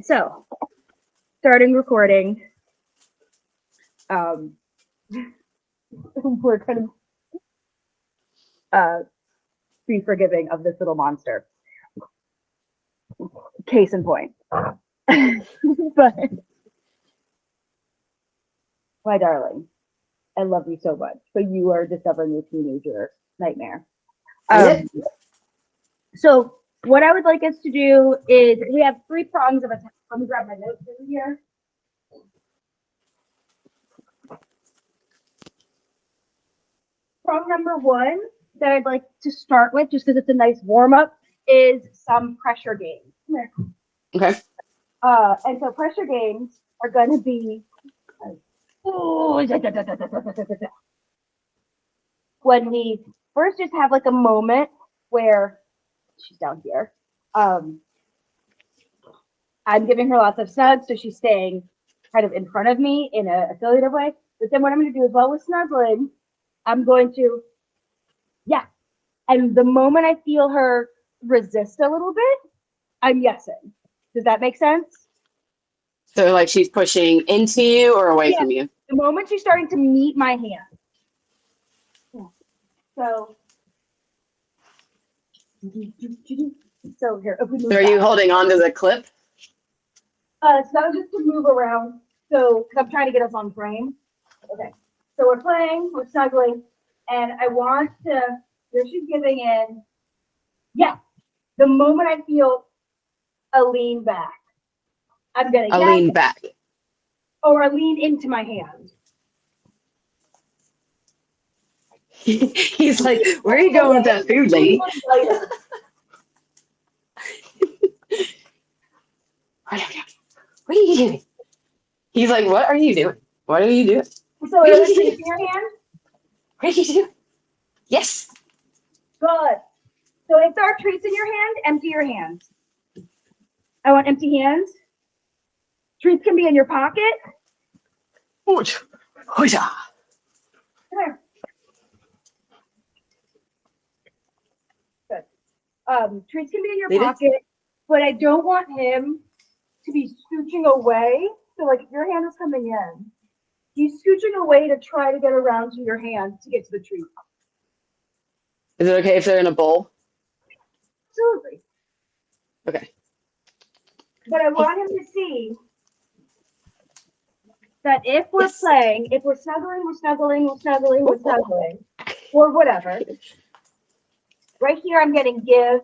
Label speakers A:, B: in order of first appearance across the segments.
A: So, starting recording. We're going to be forgiving of this little monster. Case in point. But, my darling, I love you so much. But you are discovering your teenager nightmare. So, what I would like us to do is we have 3 prongs of attack. Let me grab my notes over here. Prong number 1 that I'd like to start with, just because it's a nice warm up, is some pressure games.
B: Okay.
A: And so pressure games are going to be when we first just have like a moment where she's down here. I'm giving her lots of snugs, so she's staying kind of in front of me in an affiliative way. But then what I'm going to do is while we're snuggling, I'm going to, and the moment I feel her resist a little bit, I'm yesing. Does that make sense?
B: So like she's pushing into you or away from you?
A: The moment she's starting to meet my hand. So here, if we move
B: So are you holding on to the clip?
A: So that was just to move around. So, because I'm trying to get us on frame. Okay. So we're playing, we're snuggling, and I want to, here she's giving in. Yeah. The moment I feel a lean back, I'm going to
B: lean back.
A: Or a lean into my hand.
B: He's like, where are you going with that food, lady? What are you doing? He's like, what are you doing? What are you doing?
A: So are you treats in your hand?
B: What are you doing? Yes.
A: Good. So if there are treats in your hand, empty your hands. I want empty hands. Treats can be in your pocket.
B: Come
A: here. Good. Treats can be in your pocket, but I don't want him to be scooching away. So like if your hand is coming in, he's scooching away to try to get around to your hand to get to the treat.
B: Is it okay if they're in a bowl?
A: Absolutely.
B: Okay.
A: But I want him to see that if we're playing, if we're snuggling, or whatever, right here I'm getting give,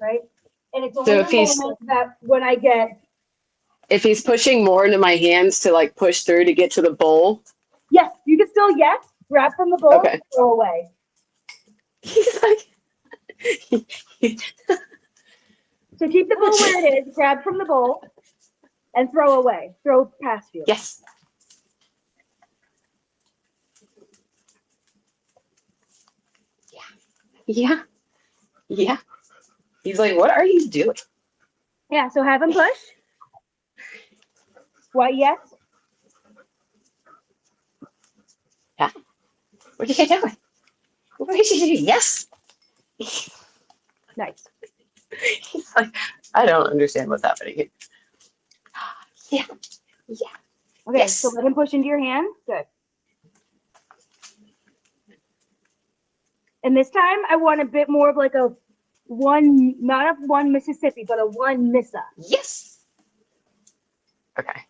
A: right? And it's only the moment that when I get...
B: If he's pushing more into my hands to like push through to get to the bowl.
A: Yes, you can still grab from the bowl, and throw away.
B: He's like...
A: So keep the bowl where it is, grab from the bowl, and throw away. Throw past you.
B: Yes. Yeah. Yeah. He's like, what are you doing?
A: Yeah, so have him push. Why, yes?
B: Yeah. What are you doing? What are you doing? Yes.
A: Nice.
B: He's like, I don't understand what's happening. Yeah. Yeah.
A: Okay, so let him push into your hand. Good. And this time I want a bit more of like a one, not a one Mississippi, but a one Missa.
B: Yes. Okay.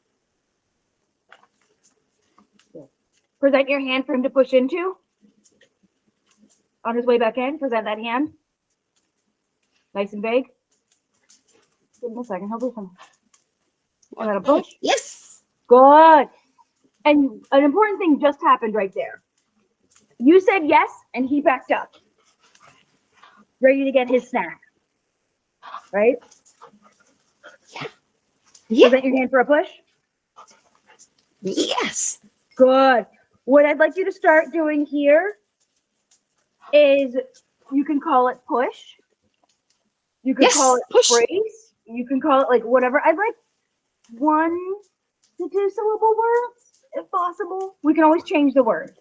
A: Present your hand for him to push into. On his way back in, present that hand. Nice and big. Give him a second, he'll do something. And then a push.
B: Yes.
A: Good. And an important thing just happened right there. You said yes, and he backed up. Ready to get his snack. Right?
B: Yeah.
A: Present your hand for a push.
B: Yes.
A: Good. What I'd like you to start doing here is you can call it push. You can call it
B: push.
A: brace. You can call it like whatever. I'd like 1 to 2 syllable words, if possible. We can always change the word.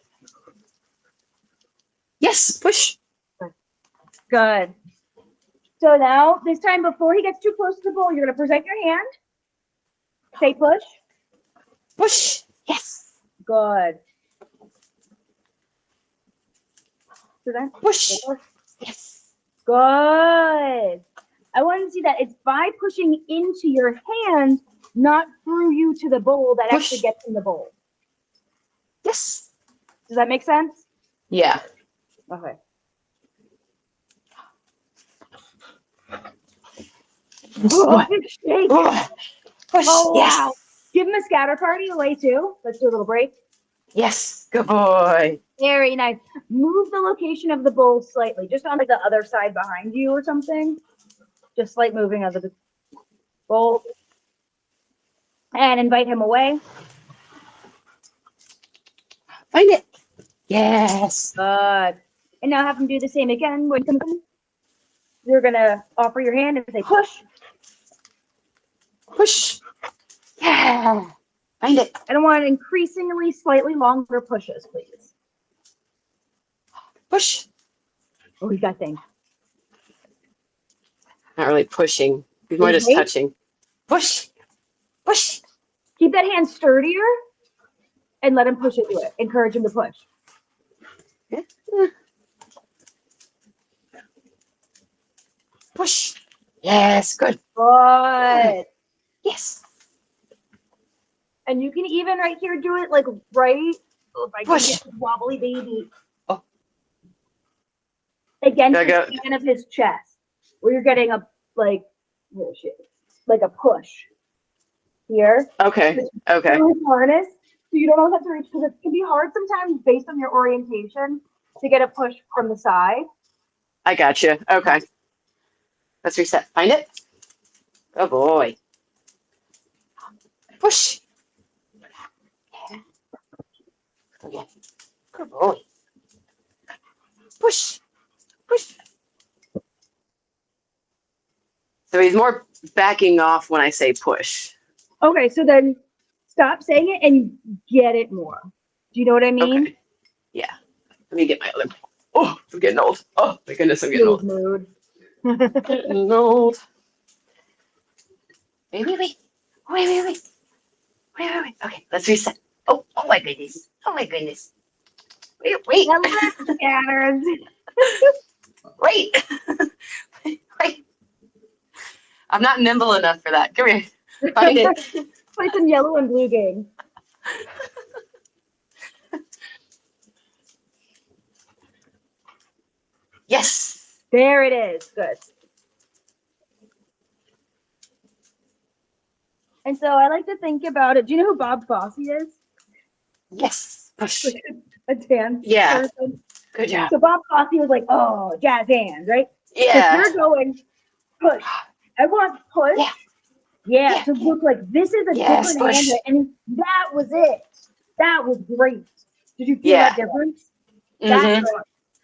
B: Yes, push.
A: Good. So now, this time, before he gets too close to the bowl, you're going to present your hand. Say push.
B: Push. Yes.
A: Good. Present.
B: Push. Yes.
A: Good. I want to see that it's by pushing into your hand, not through you to the bowl, that
B: Push.
A: actually gets in the bowl.
B: Yes.
A: Does that make sense?
B: Yeah.
A: Okay. Oh, big shake.
B: Push.
A: Oh,
B: Yes.
A: wow. Give him a scatter party away, too. Let's do a little break.
B: Yes. Good boy.
A: Very nice. Move the location of the bowl slightly, just on like the other side behind you or something. Just slight moving of the bowl. And invite him away.
B: Find it. Yes.
A: Good. And now have him do the same again. When you're going to offer your hand and say push.
B: Push. Yeah. Find it.
A: I don't want increasingly slightly longer pushes, please.
B: Push.
A: Oh, he got things.
B: Not really pushing. He's more just
A: Wait.
B: touching. Push. Push.
A: Keep that hand sturdier and let him push it through it. Encourage him to push.
B: Yeah. Push. Yes. Good.
A: Good.
B: Yes.
A: And you can even right here do it like right. Oh, if I can
B: Push.
A: get this wobbly baby.
B: Oh.
A: Against
B: Gotta
A: the
B: go.
A: skin of his chest, where you're getting a like a push here.
B: Okay. Okay.
A: Through his harness, so you don't always have to reach, because it can be hard sometimes based on your orientation to get a push from the side.
B: I got you. Okay. Let's reset. Find it. Good boy. Push. Yeah. Okay. Good boy. Push. Push. So he's more backing off when I say push.
A: Okay, so then stop saying it and get it more. Do you know what I mean?
B: Okay. Yeah. Let me get my other. Oh, I'm getting old. Oh my goodness, I'm getting old.
A: Mood.
B: Getting old. Wait. Okay, let's reset. Oh my goodness. Oh my goodness. Wait.
A: Hello, scattered.
B: Wait. Wait. I'm not nimble enough for that. Come here. Find it.
A: Play some yellow and blue game.
B: Yes.
A: There it is. Good. And so I like to think about it. Do you know who Bob Fosse is?
B: Yes. Push.
A: A dance
B: Yeah.
A: person.
B: Good job.
A: So Bob Fosse was like, oh, jazz hands, right?
B: Yeah.
A: So you're going push. I want push. Yeah, to look like this is a different
B: push.
A: hand. And that was it. That was great. Did you feel that difference?
B: Mm-hmm.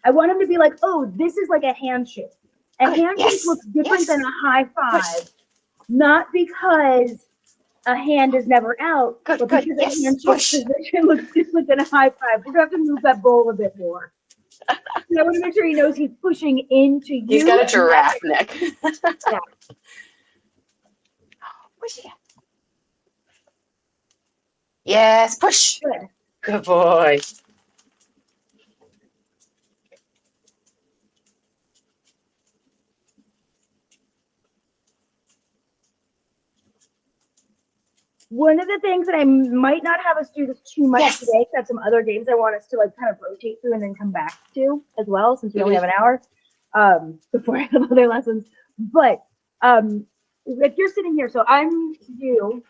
A: I want him to be like, oh, this is like a handshake. A handshake looks different than a high five. Not because a hand is never out, but because a handshake position looks different than a high five. We're going to have to move that bowl a bit more. So I want to make sure he knows he's pushing into you.
B: He's got a giraffe neck.
A: Yeah.
B: Push it. Yes, push.
A: Good.
B: Good boy.
A: One of the things that I might not have us do this too much today, because I have some other games I want us to like kind of rotate through and then come back to as well, since we only have an hour before I have other lessons. But if you're sitting here, so I'm you,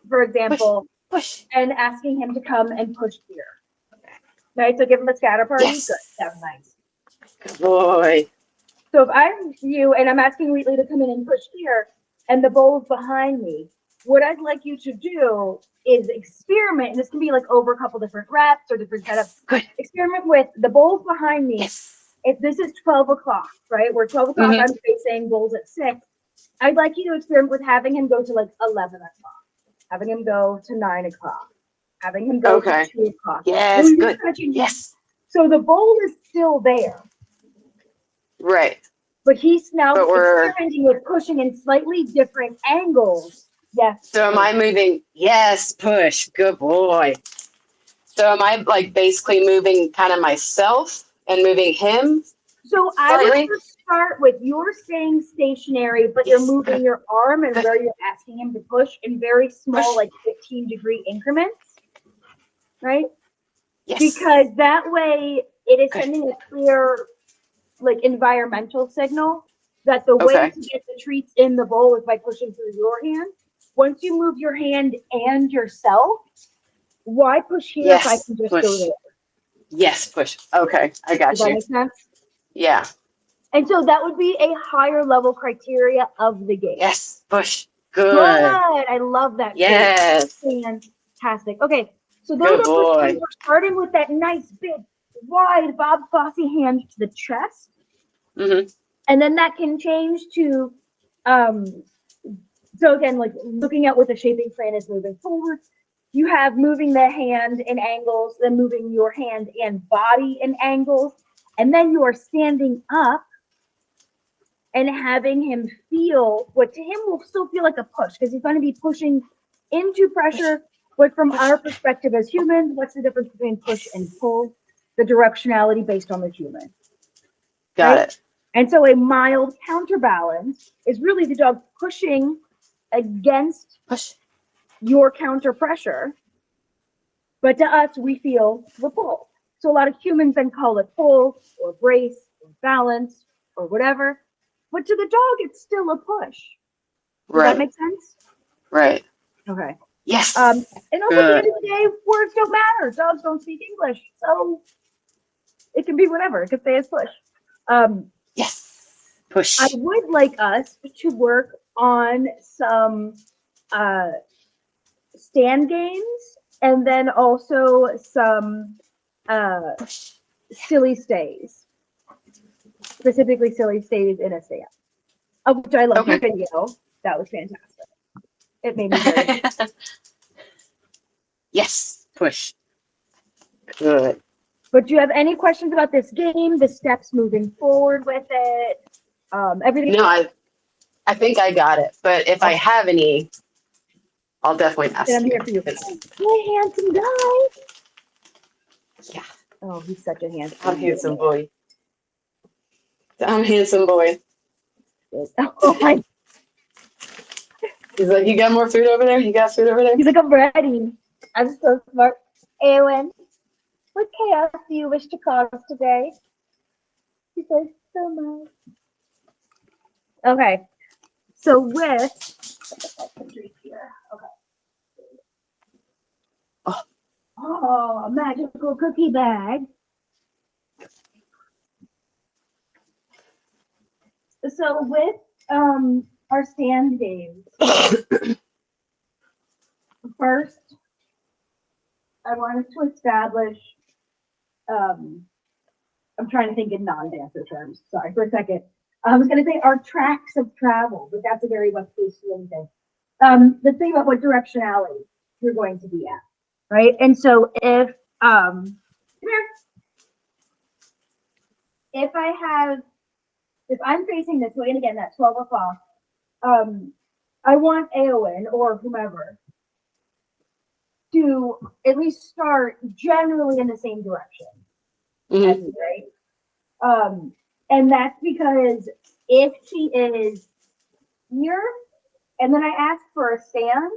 A: for example,
B: push.
A: And asking him to come and push here. Right, so give him a scatter party.
B: Yes.
A: Good, that's nice.
B: Good boy.
A: So if I'm you and I'm asking Wheatley to come in and push here, and the bowl's behind me, what I'd like you to do is experiment, and this can be like over a couple different reps or different setups.
B: Good.
A: Experiment with the bowls behind me.
B: Yes.
A: If this is 12 o'clock, right? We're 12 o'clock, I'm facing bowls at 6. I'd like you to experiment with having him go to like 11 o'clock, having him go to 9 o'clock, having him go to 2 o'clock.
B: Yes, good. Yes.
A: So the bowl is still there.
B: Right.
A: But he's now
B: But we're-
A: experimenting with pushing in slightly different angles. Yes.
B: So am I moving? Yes, push. Good boy. So am I like basically moving kind of myself and moving him?
A: So I would
B: Slightly?
A: just start with you're staying stationary, but you're moving your arm and where you're asking him to push in very small, like 15-degree increments, right?
B: Yes.
A: Because that way it is sending a clear, like, environmental signal that the way
B: Okay.
A: to get the treats in the bowl is by pushing through your hand. Once you move your hand and yourself, why push here if I
B: Yes,
A: can just
B: push.
A: go there?
B: Yes, push. Okay, I got
A: Does that
B: you.
A: make sense?
B: Yeah.
A: And so that would be a higher level criteria of the game.
B: Yes, push. Good.
A: Good. I love that.
B: Yes.
A: Fantastic. Okay, so those
B: Good
A: are
B: boy.
A: we're starting with that nice big wide Bob Fosse hand to the chest,
B: Mm-hmm.
A: and then that can change to so again, like looking at what the shaping plan is moving forward. You have moving the hand in angles, then moving your hand and body in angles, and then you are standing up and having him feel what to him will still feel like a push because he's going to be pushing into pressure. But from our perspective as humans, what's the difference between push and pull? The directionality based on the human.
B: Got
A: right?
B: it.
A: And so a mild counterbalance is really the dog pushing against
B: Push.
A: your counter pressure. But to us, we feel the pull. So a lot of humans then call it pull or brace or balance or whatever. But to the dog, it's still a push. Does that
B: Right.
A: make sense?
B: Right.
A: Okay.
B: Yes.
A: And also at the
B: Good.
A: end of the day, words don't matter. Dogs don't speak English. So it can be whatever. It could say as push.
B: Yes. Push.
A: I would like us to work on some stand games and then also some
B: Push.
A: silly stays, specifically silly stays in a stand, of which I love your
B: Okay.
A: video. That was fantastic. It made me very
B: Yes. Push. Good.
A: But do you have any questions about this game, the steps moving forward with it, everything?
B: No, I think I got it. But if I have any, I'll definitely ask
A: Then I'm
B: you.
A: here for you.
B: It's-
A: Hey, handsome guy.
B: Yeah.
A: Oh, he's such a handsome.
B: I'm handsome boy. I'm handsome boy.
A: Oh my.
B: He's like, you got more food over there? You got food over there?
A: He's like, I'm ready. I'm so smart. Eowyn, what chaos do you wish to cause today? He says, so much. Okay. So with here. Okay. Oh, a magical cookie bag. So with our stand games, first I wanted to establish I'm trying to think in non-dancer terms. Sorry for a second. I was going to say our tracks of travel, but that's a very West Coast feeling thing. The thing about what directionality you're going to be at, right? And so if come here, if I'm facing this way, and again that's 12 o'clock, I want Eowyn or whomever to at least start generally in the same direction.
B: Mm-hmm.
A: Right? And that's because if she is here, and then I ask for a stand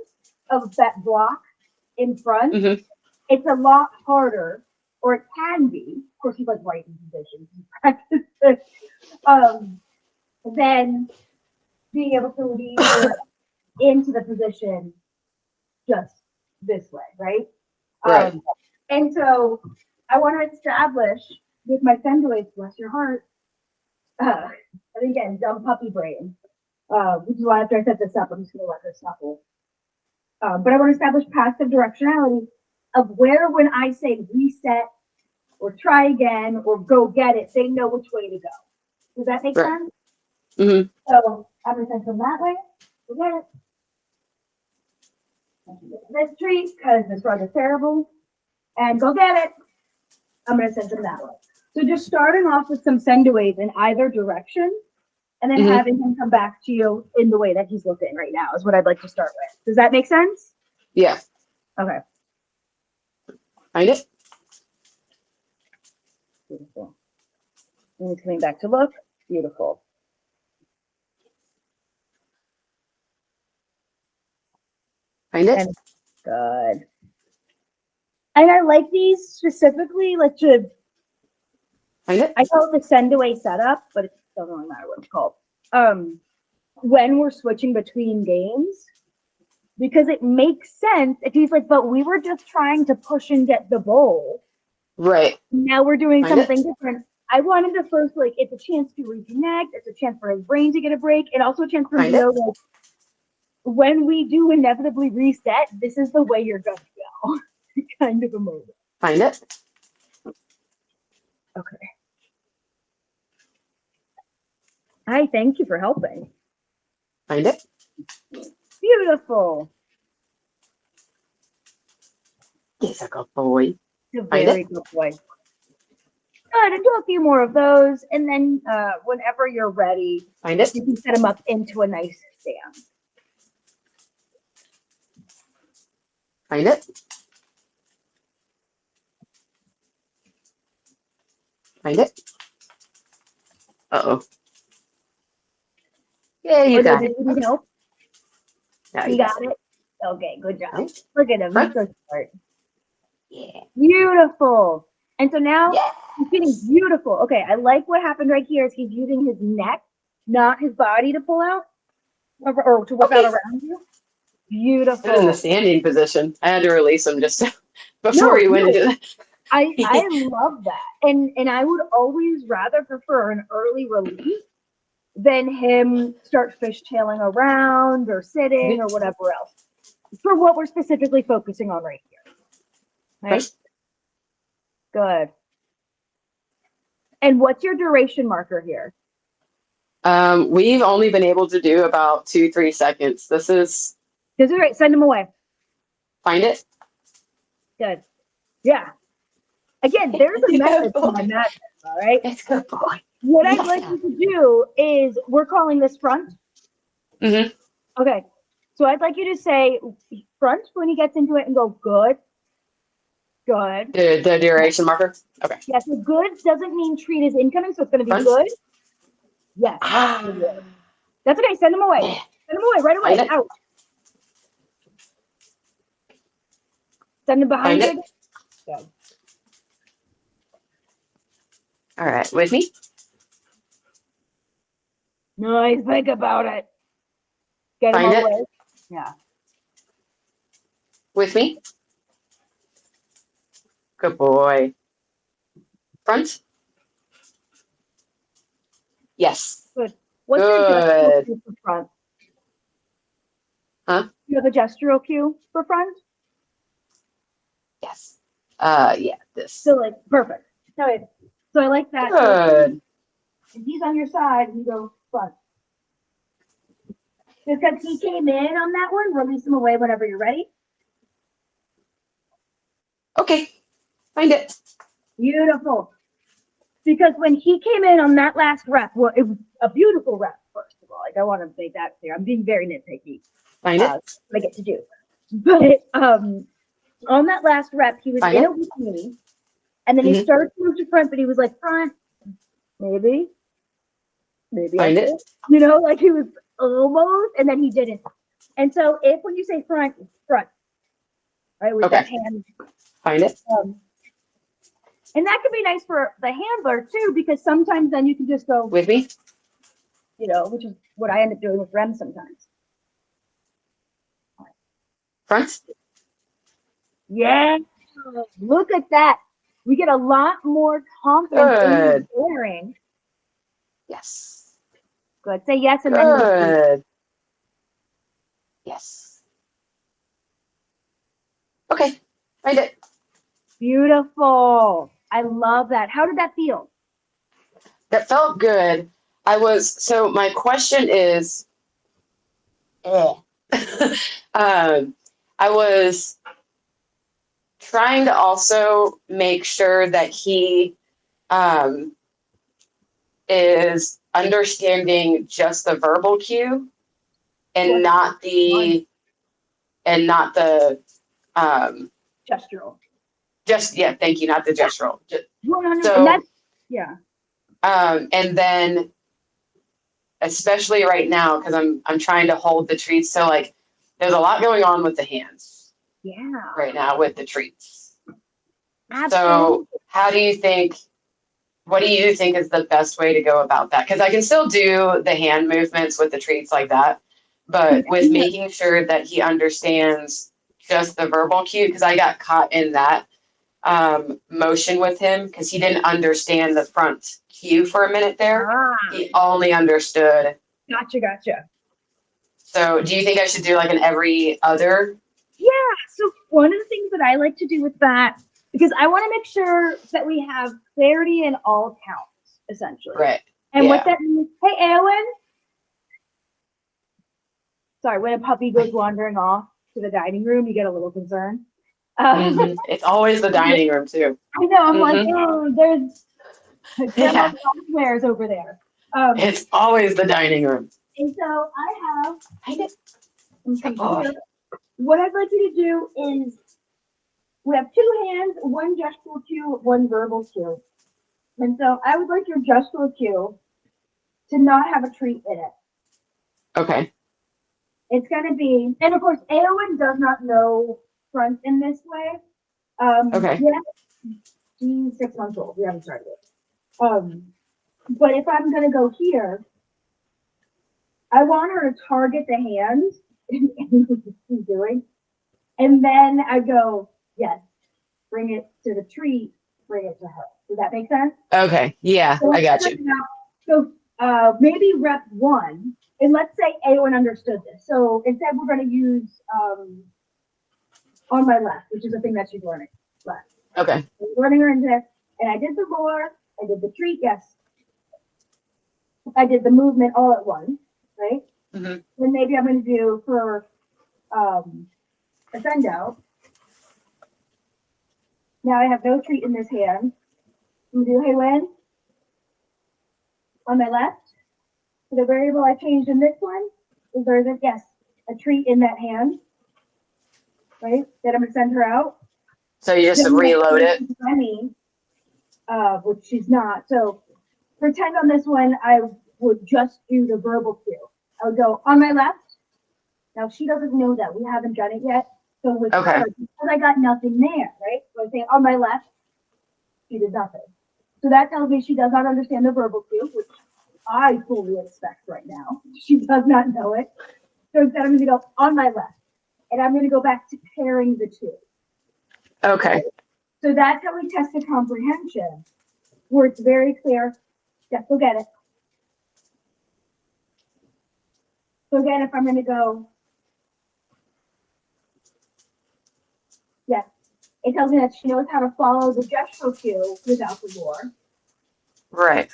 A: of that block in front,
B: Mm-hmm.
A: it's a lot harder, or it can be. Of course, he's like right in position to practice this. Then being able to lead her into the position just this way, right?
B: Right.
A: And so I want to establish with my Fendoids, bless your heart, and again, dumb puppy brain, which is why after I set this up, I'm just going to let her snuffle. But I want to establish passive directionality of where when I say reset or try again or go get it, they know which way to go. Does that make sense?
B: Mm-hmm.
A: So I'm going to send them that way. Go get it. This tree, because this rug is terrible. And go get it. I'm going to send them that way. So just starting off with some send aways in either direction and then
B: Mhm.
A: having him come back to you in the way that he's looking right now is what I'd like to start with. Does that make sense?
B: Yeah.
A: Okay.
B: Find it.
A: Beautiful. And he's coming back to look. Beautiful.
B: Find it.
A: And good. And I like these specifically, like to,
B: Find it.
A: I call it the send away setup, but it doesn't really matter what it's called. When we're switching between games, because it makes sense if he's like, but we were just trying to push and get the bowl.
B: Right.
A: Now we're doing
B: Find
A: something
B: it.
A: different. I wanted to first, like, it's a chance to reconnect, it's a chance for his brain to get a break, and also a chance for him
B: Find
A: to
B: it.
A: know, like, when we do inevitably reset, this is the way you're going to go. Kind of a moment.
B: Find it.
A: Okay. Hi, thank you for helping.
B: Find it.
A: Beautiful.
B: He's a good boy.
A: He's a
B: Find
A: very
B: it.
A: good boy. Good, and do a few more of those, and then whenever you're ready,
B: Find it.
A: you can set him up into a nice stand.
B: Find it. Find it. Uh-oh. Yeah, you got it.
A: Did you need help?
B: No,
A: You got it? Okay, good job.
B: Oh.
A: Look at him. He's so smart.
B: Yeah.
A: Beautiful. And so now
B: Yeah.
A: he's getting beautiful. Okay, I like what happened right here is he's using his neck, not his body to pull out or to whip out
B: Okay.
A: around you.
B: Put him in the
A: Beautiful.
B: standing position. I had to release him just before
A: No,
B: he went
A: no,
B: into
A: I
B: the.
A: love that. And I would always rather prefer an early release than him start fishtailing around or sitting or whatever else. For what we're specifically focusing on right here. Right? Good. And what's your duration marker here?
B: We've only been able to do about 2-3 seconds. This is
A: This is right. Send him away.
B: find it.
A: Good. Yeah. Again, there's a method to my madness, all right?
B: It's good boy.
A: What I'd like you to do is, we're calling this front.
B: Mm-hmm.
A: Okay. So I'd like you to say front when he gets into it and go good. Good.
B: The duration marker. Okay.
A: Yes, so good doesn't mean treat is incoming, so it's going to be
B: Front.
A: good. Yes.
B: Ah.
A: That's okay. Send him away.
B: Yeah.
A: Send him away right away.
B: Find it.
A: Out. Send him behind
B: Find
A: you.
B: it.
A: Good.
B: All right. With me.
A: Nice. Think about it. Get him
B: Find
A: all
B: it.
A: the way. Yeah.
B: With me. Good boy. Front. Yes.
A: Good. What's your gestural cue for front?
B: Huh?
A: You have a gestural cue for front?
B: Yes. Yeah. This.
A: So like perfect. All right. So I like that.
B: Good.
A: If he's on your side, you go front. Because he came in on that one, release him away whenever you're ready.
B: Okay. Find it.
A: Beautiful. Because when he came in on that last rep, well, it was a beautiful rep, first of all. Like, I want to make that clear. I'm being very nitpicky.
B: Find it.
A: I get to do. But on that last rep, he was
B: Find
A: in
B: it.
A: a weak knee, and then he started to move to front, but he was like, front, maybe
B: Find
A: I
B: it.
A: did. You know, like he was almost, and then he didn't. And so if when you say front, front, right, with that hand.
B: Find it.
A: And that could be nice for the handler too, because sometimes then you can just go
B: With me.
A: You know, which is what I end up doing with Rem sometimes.
B: Front.
A: Yeah. Look at that. We get a lot more confidence in wearing.
B: Yes.
A: Good. Say yes and
B: Good.
A: then
B: Yes. Okay. Find it.
A: Beautiful. I love that. How did that feel?
B: That felt good. So my question is, I was trying to also make sure that he is understanding just the verbal cue and
A: What?
B: not the
A: Gestural.
B: just yeah, thank you, not the gestural.
A: And
B: So
A: that's, yeah.
B: and then especially right now because I'm trying to hold the treats. So like there's a lot going on with the hands
A: Yeah.
B: right now with the treats.
A: Absolutely.
B: So what do you think is the best way to go about that? Because I can still do the hand movements with the treats like that, but with making sure that he understands just the verbal cue, because I got caught in that motion with him because he didn't understand the front cue for a minute there. He only understood.
A: Gotcha.
B: So do you think I should do like an every other?
A: Yeah. So one of the things that I like to do with that, because I want to make sure that we have clarity in all counts, essentially.
B: Right.
A: And what that means, hey, Eowyn. Sorry, when a puppy goes wandering off to the dining room, you get a little concerned.
B: It's always the dining room too.
A: I know. I'm like, oh, there's grandma's wares over there.
B: It's always the dining room.
A: And so I have.
B: Oh.
A: What I'd like you to do is, we have two hands, one gestural cue, one verbal cue. And so I would like your gestural cue to not have a treat in it.
B: Okay.
A: It's going to be, and of course, Eowyn does not know front in this way.
B: Okay.
A: Yeah, she's 6 months old. We haven't started it. But if I'm going to go here, I want her to target the hand and what she's doing. And then I go, yes, bring it to the treat, bring it to her. Does that make sense?
B: Okay. Yeah,
A: So
B: I got you.
A: So maybe rep 1, and let's say Eowyn understood this. So instead we're going to use on my left, which is the thing that she's learning. Left.
B: Okay.
A: So learning her into this, and I did the roar, I did the treat, yes. I did the movement all at once, right?
B: Mm-hmm.
A: Then maybe I'm going to do for a send out. Now I have no treat in this hand. I'm going to do hey when on my left. So the variable I changed in this one is there's a treat in that hand, right? Then I'm going to send her out.
B: So you just reload it.
A: Which she's not. So pretend on this one, I would just do the verbal cue. I would go on my left. Now she doesn't know that we haven't done it yet. So with her, because I got nothing there, right? So I say on my left, she did nothing. So that tells me she does not understand the verbal cue, which I fully expect right now. She does not know it. So instead, I'm going to go on my left, and I'm going to go back to pairing the two.
B: Okay.
A: So that's how we test the comprehension, where it's very clear. Yes, we'll get it. So again, if I'm going to go, yes, it tells me that she knows how to follow the gestural cue without the roar.
B: Right.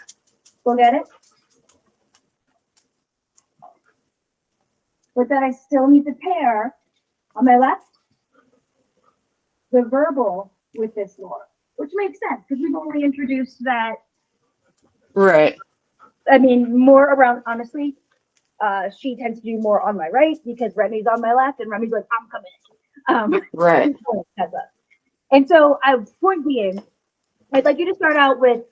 A: Go get it. But then I still need to pair on my left the verbal with this roar, which makes sense because we've only introduced that.
B: Right. I
A: mean, more around, honestly, she tends to do more on my right because Remy's on my left and Remy's like, I'm coming.
B: Right.
A: And so point being, I'd like you to start out with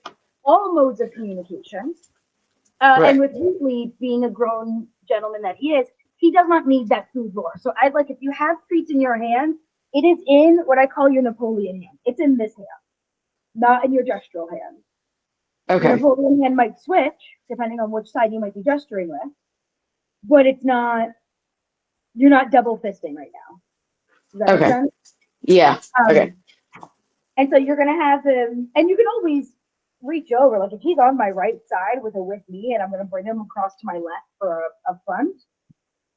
A: all modes of communication. And with Wheatley being a grown gentleman that he is, he does not need that food lore. So I'd like, if you have treats in your hand, it is in what I call your Napoleon hand. It's in this hand, not in your gestural hand.
B: Okay.
A: Your Napoleon hand might switch depending on which side you might be gesturing with, but it's not, you're not double fisting right now. Does that make sense?
B: Yeah. Okay.
A: And so you're going to have him, and you can always reach over. Like if he's on my right side with me, and I'm going to bring him across to my left for a front,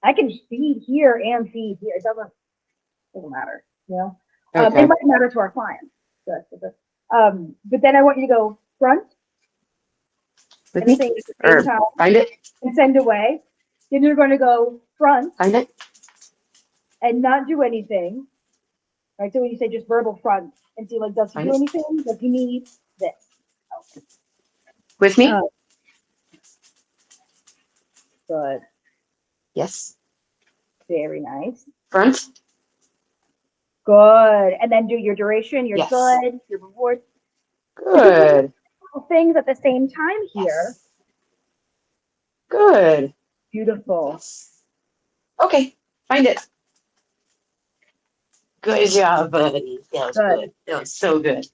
A: I can feed here and feed here. It doesn't matter, you know? It might matter to our clients. But then I want you to go front.
B: With me? Or find it?
A: And send away. Then you're going to go front.
B: Find it?
A: And not do anything. Right? So when you say just verbal front and see, like, does he do anything? Does he need this?
B: With me?
A: Good.
B: Yes.
A: Very nice.
B: Front.
A: Good. And then do your duration, your
B: Yes.
A: good, your reward.
B: Good.
A: Things at the same time here.
B: Yes. Good.
A: Beautiful.
B: Yes. Okay. Find it. Good job, buddy. That was good. That was so good.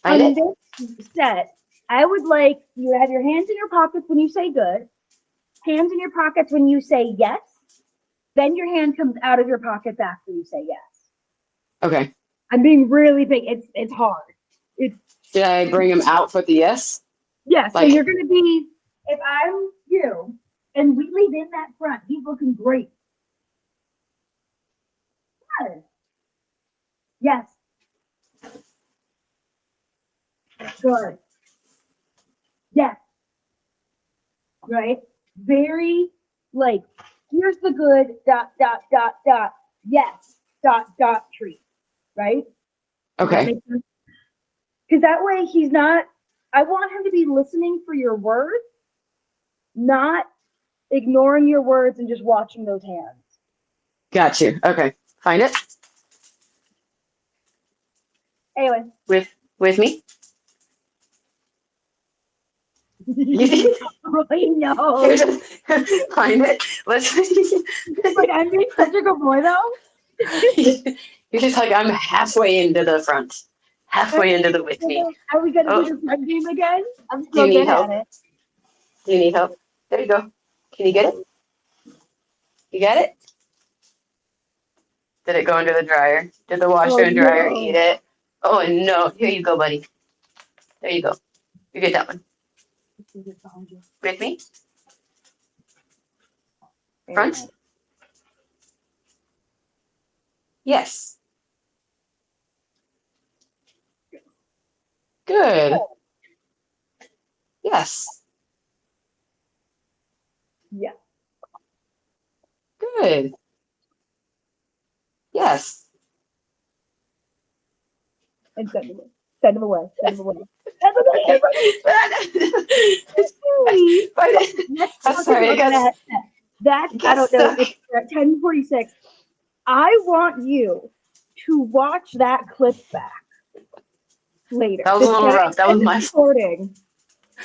B: Find
A: On
B: it.
A: this set, I would like you to have your hands in your pockets when you say good, hands in your pockets when you say yes, then your hand comes out of your pockets after you say yes.
B: Okay.
A: I'm being really big. It's hard.
B: Did I bring him out for the yes?
A: Yeah, so
B: Like-
A: you're gonna be, if I'm you and Wheatley's in that front, he's looking great. Good. Yes. Good. Yes. Right? Very like, here's the good dot dot dot dot. Yes. Dot dot treat. Right?
B: Okay.
A: Because that way he's not, I want him to be listening for your words, not ignoring your words and just watching those hands.
B: Got you. Okay. Find it.
A: Anyway.
B: With me.
A: I know.
B: Find it. Let's.
A: Like, I'm being such a good boy though.
B: You're just like, I'm halfway into the front, halfway into the with me.
A: Are we gonna
B: Oh.
A: do this front game again? I'm
B: Do
A: still
B: you need
A: good
B: help?
A: at it.
B: Do you need help? There you go. Can you get it? You got it? Did it go into the dryer? Did the washer and dryer
A: no.
B: eat it? Oh no. Here you go, buddy. There you go. You get that one. With me? Front? Yes. Good. Yes.
A: Yeah.
B: Good. Yes.
A: And send him away. Send him away. Send him away. Send him away.
B: I'm sorry, I got
A: That's, I don't know, it's at 10:46. I want you to watch that clip back later.
B: That was a little rough. That was my
A: recording.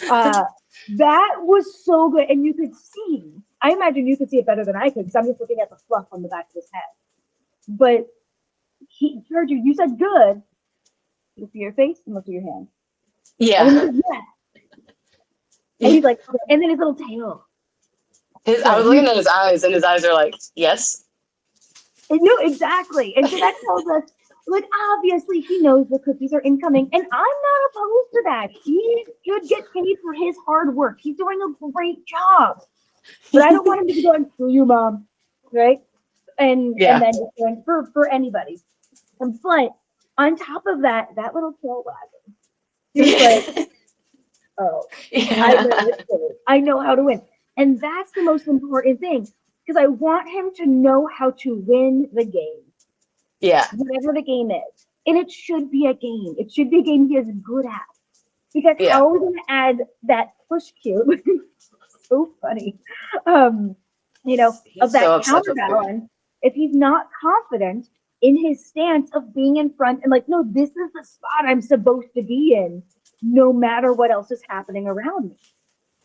A: That was so good. And you could see, I imagine you could see it better than I could because I'm just looking at the fluff on the back of his head. But he heard you. You said good. Look at your face and look at your hand.
B: Yeah.
A: And then, and he's like, okay. And then his little tail.
B: I was looking at his eyes, and his eyes are like, yes.
A: And no, exactly. And so that tells us, like, obviously he knows the cookies are incoming, and I'm not opposed to that. He should get paid for his hard work. He's doing a great job. But I don't want him to be going, screw you, mom, right? And then just going for anybody. But on top of that, that little tail wagging. He's like, oh,
B: Yeah.
A: I know how to win. And that's the most important thing. Because I want him to know how to win the game.
B: Yeah.
A: Whatever the game is. And it should be a game. It should be a game he is good at. Because how are we going to add that push cue? So funny. Of that counterbalance if he's not confident in his stance of being in front and like, no, this is the spot I'm supposed to be in, no matter what else is happening around me.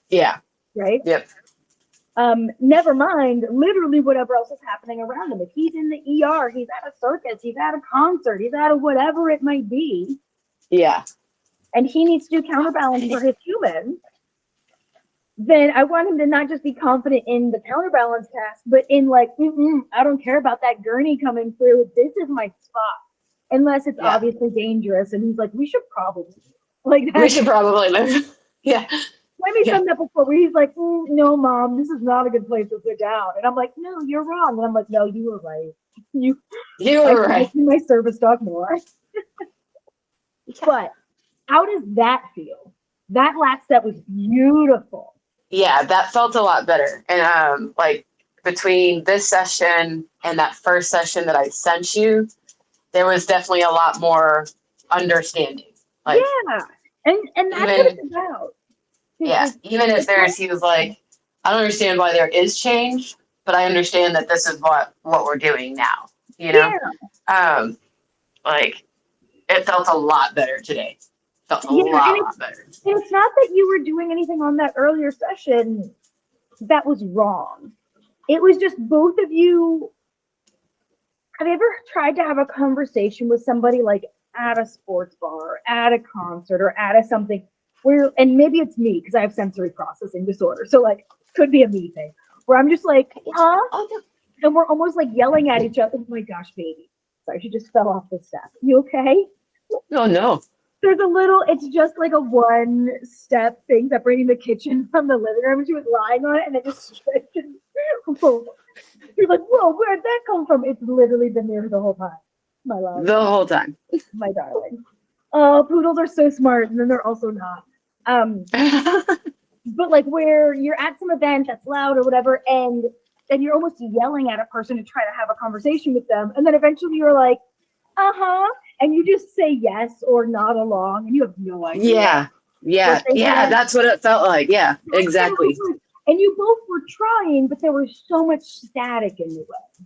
B: Yeah.
A: Right?
B: Yep.
A: Never mind literally whatever else is happening around him. If he's in the ER, he's at a circus, he's at a concert, he's at a whatever it might be.
B: Yeah.
A: And he needs to do counterbalance for his human. Then I want him to not just be confident in the counterbalance task, but in like, I don't care about that gurney coming through. This is my spot. Unless it's obviously dangerous. And he's like, we should probably
B: move. Yeah.
A: Let me done that before where he's like, no, mom, this is not a good place to sit down. And I'm like, no, you're wrong. And I'm like, no, you were right. You were right. My service dog more. But how does that feel? That last set was beautiful.
B: Yeah, that felt a lot better. And like between this session and that first session that I sent you, there was definitely a lot more understanding. Like,
A: and that's what it's about.
B: Yeah, even if he was like, I don't understand why there is change, but I understand that this is what we're doing now. You know,
A: Yeah,
B: um, like it felt a lot better today. Felt a
A: yeah,
B: lot better.
A: and it's not that you were doing anything on that earlier session that was wrong. It was just both of you. Have you ever tried to have a conversation with somebody like at a sports bar, at a concert, or at a something where, and maybe it's me because I have sensory processing disorder, so like could be a me thing where I'm just like, huh? And we're almost like yelling at each other. Oh my gosh, baby. Sorry, she just fell off the step. You okay?
B: Oh no.
A: There's a little, it's just like a one step thing separating the kitchen from the living room. She was lying on it and it just stretches. You're like, whoa, where'd that come from? It's literally been there the whole time. My love,
B: The whole time.
A: my darling. Oh, poodles are so smart, and then they're also not. Um, but like where you're at some event that's loud or whatever, and you're almost yelling at a person to try to have a conversation with them, and then eventually you're like, uh-huh, and you just say yes or nod along, and you have no idea
B: Yeah. Yeah.
A: what they
B: Yeah.
A: said.
B: That's what it felt like. Yeah. Exactly.
A: And you both were trying, but there was so much static in the way.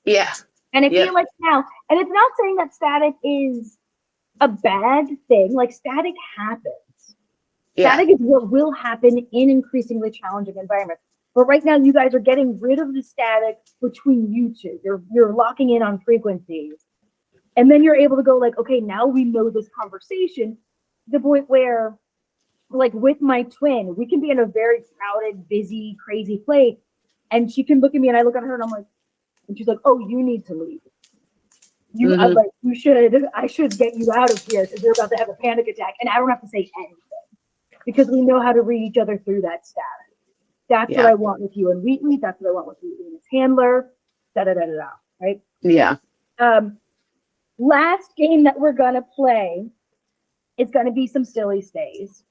B: Yeah.
A: And I
B: Yep.
A: feel like now, and it's not saying that static is a bad thing, like static happens.
B: Yeah.
A: Static is what will happen in increasingly challenging environments. But right now, you guys are getting rid of the static between you two. You're locking in on frequencies. And then you're able to go like, okay, now we know this conversation to the point where, like with my twin, we can be in a very crowded, busy, crazy place. And she can look at me and I look at her and I'm like, and she's like, oh, you need to leave. I'm like, I should get you out of here because you're about to have a panic attack. And I don't have to say anything because we know how to read each other through that static. That's what I want with you and Wheatley. That's what I want with Wheatley and his handler. Da da da da da. Right?
B: Yeah.
A: Last game that we're gonna play is gonna be some silly stays.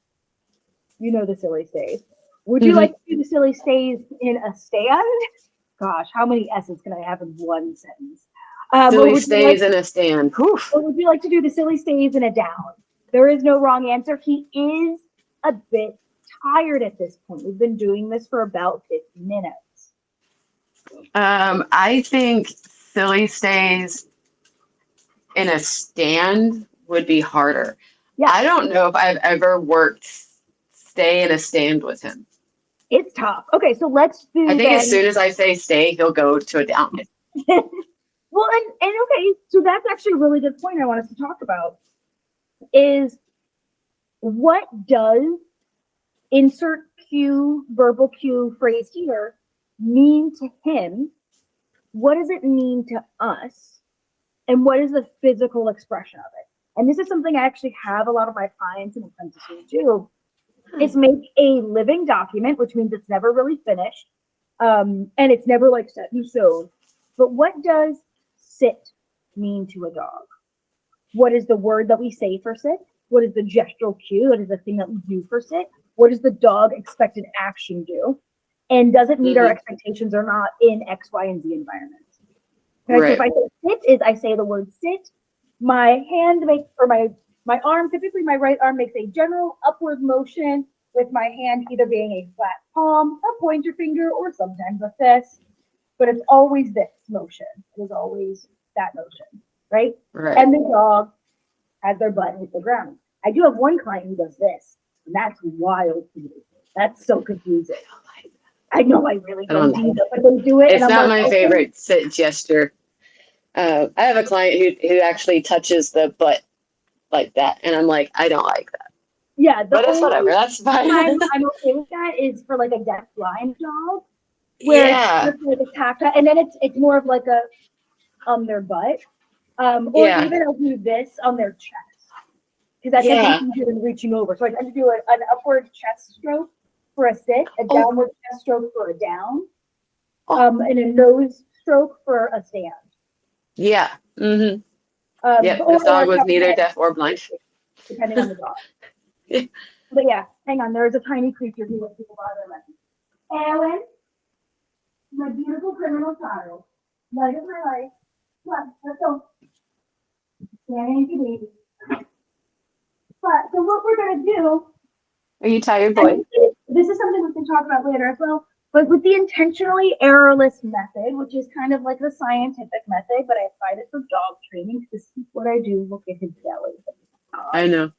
A: You know the silly stays. Would you like to do the silly stays in a stand? Gosh, how many S's can I have in one sentence?
B: Silly stays in a stand. Oof.
A: Or would you like to do the silly stays in a down? There is no wrong answer. He is a bit tired at this point. We've been doing this for about 50 minutes.
B: I think silly stays in a stand would be harder.
A: Yeah.
B: I don't know if I've ever worked stay in a stand with him.
A: It's tough. Okay, so let's do
B: I think as soon as I say stay, he'll go to a down.
A: Well, and okay, so that's actually a really good point I want us to talk about is what does insert cue, verbal cue, phrase here mean to him? What does it mean to us? And what is the physical expression of it? And this is something I actually have a lot of my clients and apprentices do, is make a living document, which means it's never really finished. And it's never like set in stone. But what does sit mean to a dog? What is the word that we say for sit? What is the gestural cue? What is the thing that we do for sit? What does the dog expected action do? And does it meet our expectations or not in X, Y, and Z environments? Okay, right. So if I say sit is I say the word sit, my hand makes, or my arm, typically my right arm makes a general upward motion with my hand either being a flat palm, a pointer finger, or sometimes a fist. But it's always this motion. It is always that motion, right? And the dog has their butt hit the ground. I do have one client who does this, and that's wild to me. That's so confusing. I know I really don't do that, but they do it.
B: It's not my favorite sit gesture. I have a client who actually touches the butt like that, and I'm like, I don't like that.
A: Yeah,
B: but it's whatever. That's fine.
A: I'm okay with that. Is for like a deaf blind dog, where it's like a tactile, and then it's more of like a on their butt, or even I'll do this on their chest because that's easier than reaching over. So I tend to do an upward chest stroke for a sit, a downward chest stroke for a down, and a nose stroke for a stand.
B: Yeah. Mm-hmm. This dog was neither deaf or blind.
A: Depending on the dog. But yeah, hang on. There's a tiny creature who lets people bother me. Ellen, my beautiful criminal child, light of my life. Come on, let's go. Thank you, baby. But so what we're gonna do.
B: Are you tired, boy?
A: This is something we can talk about later as well. But with the intentionally errorless method, which is kind of like the scientific method, but I applied it for dog training because this is what I do. Look at his belly.
B: I know.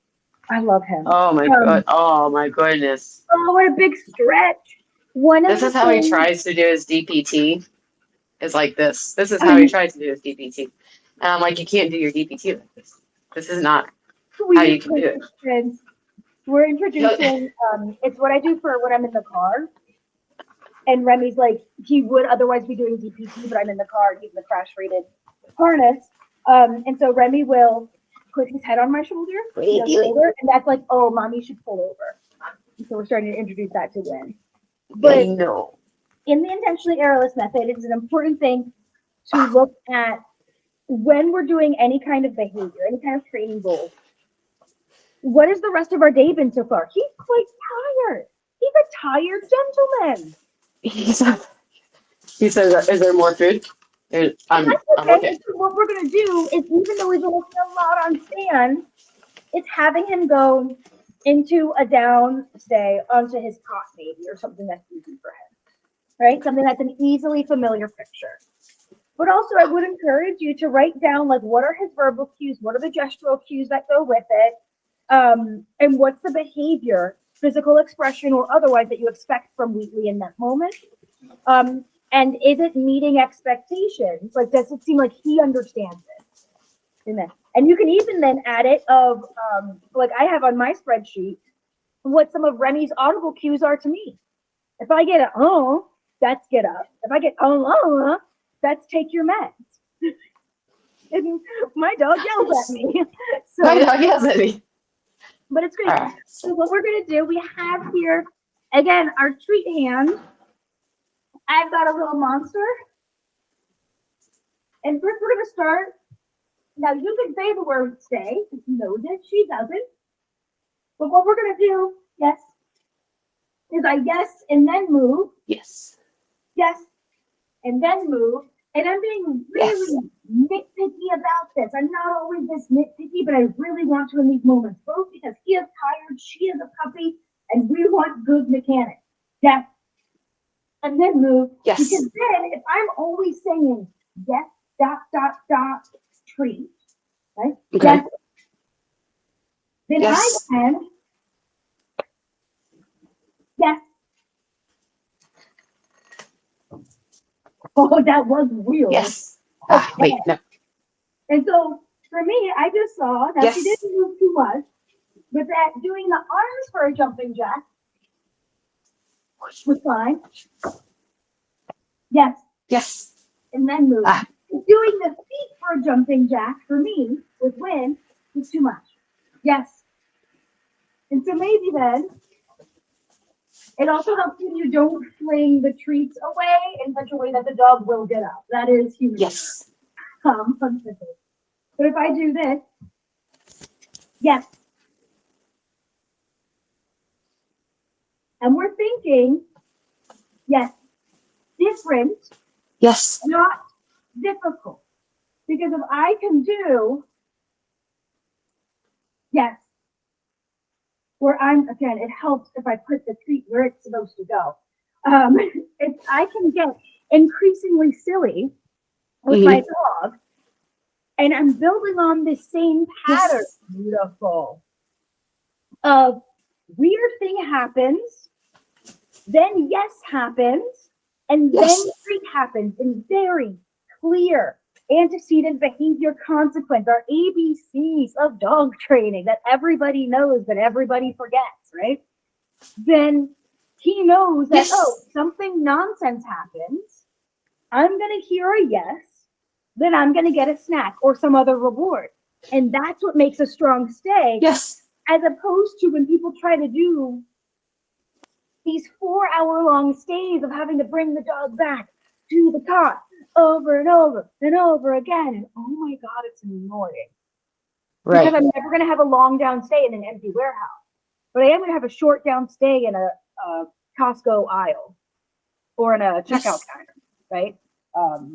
A: I love him.
B: Oh my god. Oh my goodness.
A: Oh, what a big stretch. One of
B: This
A: the
B: is how he
A: things
B: tries to do his DPT. Is like this. This is how he tries to do his DPT. And I'm like, you can't do your DPT like this. This is not how you can do it.
A: We're introducing, it's what I do for when I'm in the car. And Remy's like, he would otherwise be doing DPT, but I'm in the car, he's in the crash rated harness. And so Remy will put his head on my shoulder, and that's like, oh, mommy should pull over. And so we're starting to introduce that to Win. But in the intentionally errorless method, it's an important thing to look at when we're doing any kind of behavior, any kind of training goal. What has the rest of our day been so far? He's quite tired. He's a tired gentleman.
B: He says, is there more food? I'm okay.
A: So what we're going to do is, even though he's working a lot on stand, it's having him go into a down stay onto his cot maybe, or something that's easy for him, right? Something that's an easily familiar picture. But also, I would encourage you to write down, like, what are his verbal cues? What are the gestural cues that go with it? And what's the behavior, physical expression or otherwise, that you expect from Wheatley in that moment? And is it meeting expectations? Like, does it seem like he understands it? And you can even then add it of, like I have on my spreadsheet, what some of Remy's audible cues are to me. If I get oh, that's get up. If I get that's take your meds. And my dog yells at me. So,
B: my dog yells at me.
A: But it's great. Right. So what we're going to do, we have here, again, our treat hand. I've got a little monster. And first we're going to start. Now you can say the word stay. No, that she doesn't. But what we're going to do, yes, is I yes and then move.
B: Yes.
A: Yes and then move. And I'm being really nitpicky about this. I'm not always this nitpicky, but I really want to in these moments, both because he is tired, she is a puppy, and we want good mechanics. Yes. And then move.
B: Yes.
A: Because then if I'm always saying yes, treat, right?
B: Okay.
A: Yes. Then I can yes. Oh, that was real.
B: Yes.
A: Okay.
B: Wait, no.
A: And so for me, I just saw that she didn't move too much, but that doing the arms for a jumping jack was fine. Yes.
B: Yes.
A: And then move. Doing the feet for a jumping jack for me with Win was too much. Yes. And so maybe then it also helps when you don't fling the treats away in such a way that the dog will get up. That is human.
B: Yes.
A: But if I do this, yes. And we're thinking, yes, different.
B: Yes.
A: Not difficult. Because if I can do, yes, where I'm, again, it helps if I put the treat where it's supposed to go. If I can get increasingly silly with my dog, and I'm building on this same pattern, beautiful, of weird thing happens, then yes happens, and then treat happens in very clear antecedent behavior consequence, our ABCs of dog training that everybody knows but everybody forgets, right? Then he knows that, something nonsense happens. I'm going to hear a yes, then I'm going to get a snack or some other reward. And that's what makes a strong stay.
B: Yes.
A: As opposed to when people try to do these 4-hour-long stays of having to bring the dog back to the cot over and over and over again. And oh my God, it's annoying. Right. Because I'm never going to have a long down stay in an empty warehouse. But I am going to have a short down stay in a Costco aisle or in a checkout counter, right?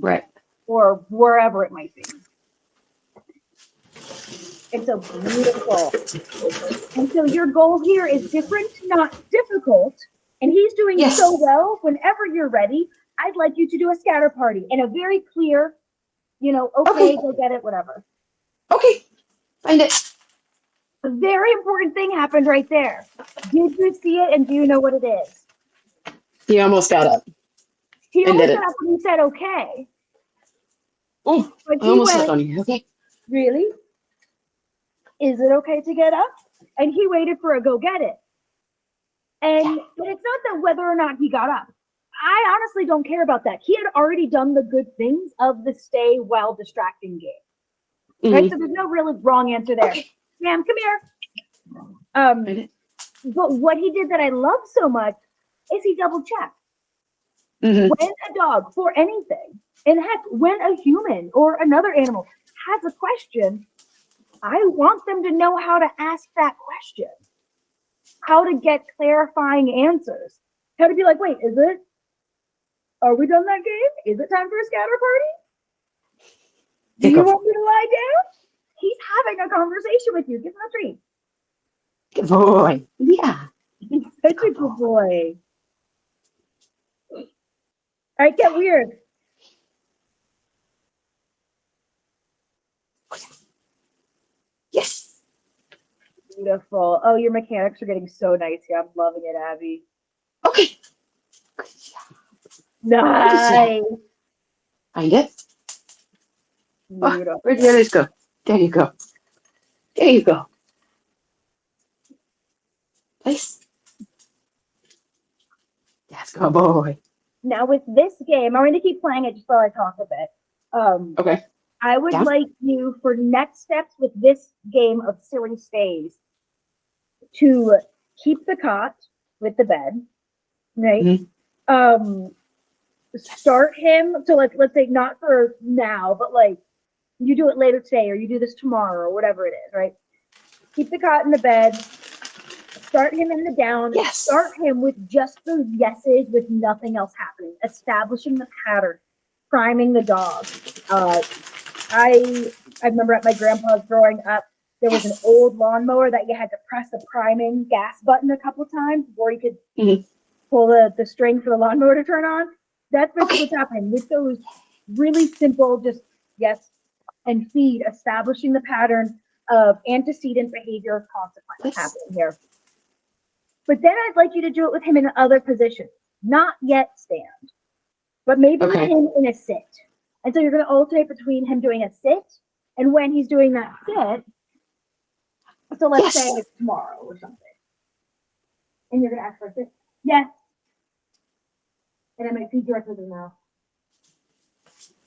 B: Right.
A: Or wherever it might be. It's so beautiful. And so your goal here is different, not difficult. and he's doing
B: Yes.
A: so well. Whenever you're ready, I'd like you to do a scatter party and a very clear, okay, go get it, whatever.
B: Okay. Find it.
A: A very important thing happened right there. Did you see it, and do you know what it is?
B: He almost got up.
A: He
B: And
A: almost
B: did
A: got
B: it.
A: up and he said, okay.
B: Oh,
A: But
B: I
A: he
B: almost stepped
A: went,
B: on you. Okay.
A: really? Is it okay to get up? And he waited for a go get it. And but it's not that whether or not he got up. I honestly don't care about that. He had already done the good things of the stay while distracting game. Right? So there's no really wrong answer there.
B: Okay.
A: Sam, come here.
B: Find it.
A: But what he did that I love so much is he double checked.
B: Mm-hmm.
A: When a dog, for anything, and heck, when a human or another animal has a question, I want them to know how to ask that question, how to get clarifying answers, how to be like, wait, are we done that game? Is it time for a scatter party? Do you want me to lie down? He's having a conversation with you. Give him a treat.
B: Good boy. Yeah.
A: He's such a good boy. All right, get weird.
B: Yes.
A: Beautiful. Oh, your mechanics are getting so nice here. I'm loving it, Abby.
B: Okay.
A: Nice.
B: Find it.
A: Beautiful.
B: Where'd the others go? There you go. There you go. Place. Yes, good boy.
A: Now with this game, I'm going to keep playing it just while I talk a bit.
B: Okay.
A: I would
B: Yeah.
A: like you, for next steps with this game of silly stays, to keep the cot with the bed, right? Start him. So let's say not for now, but like you do it later today, or you do this tomorrow, or whatever it is, right? Keep the cot in the bed. Start him in the down.
B: Yes.
A: Start him with just the yeses, with nothing else happening. Establishing the pattern, priming the dog. I remember at my grandpa's growing up, there was an old lawnmower that you had to press the priming gas button a couple times before you could pull the string for the lawnmower to turn on. That's basically what's happening with those really simple, just yes and feed, establishing the pattern of antecedent behavior consequence happening here. But then I'd like you to do it with him in other positions, not yet stand, but maybe with him in a sit. And so you're going to alternate between him doing a sit and when he's doing that sit. So let's say it's tomorrow or something. And you're going to ask for a sit. Yes. And I might feed directly to the mouth.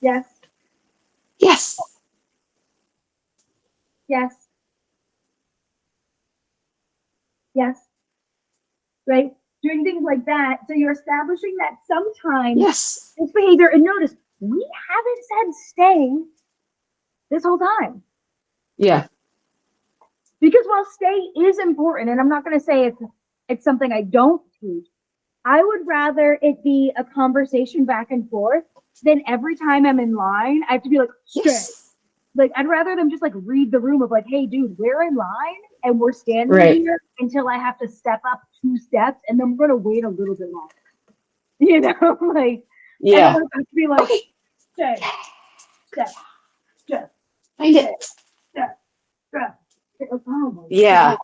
A: Yes.
B: Yes.
A: Yes. Yes. Right? Doing things like that. So you're establishing that sometimes this behavior, and notice, we haven't said stay this whole time.
B: Yeah.
A: Because while stay is important, and I'm not going to say it's something I don't teach, I would rather it be a conversation back and forth than every time I'm in line, I have to be like, stay.
B: Yes.
A: Like, I'd rather them just like read the room of like, hey, dude, we're in line and we're standing here until I have to step up 2 steps, and then we're going to wait a little bit longer. You know, like, I don't have to be like, stay, step, step,
B: find it.
A: Step, step. Oh my
B: God.
A: Yeah,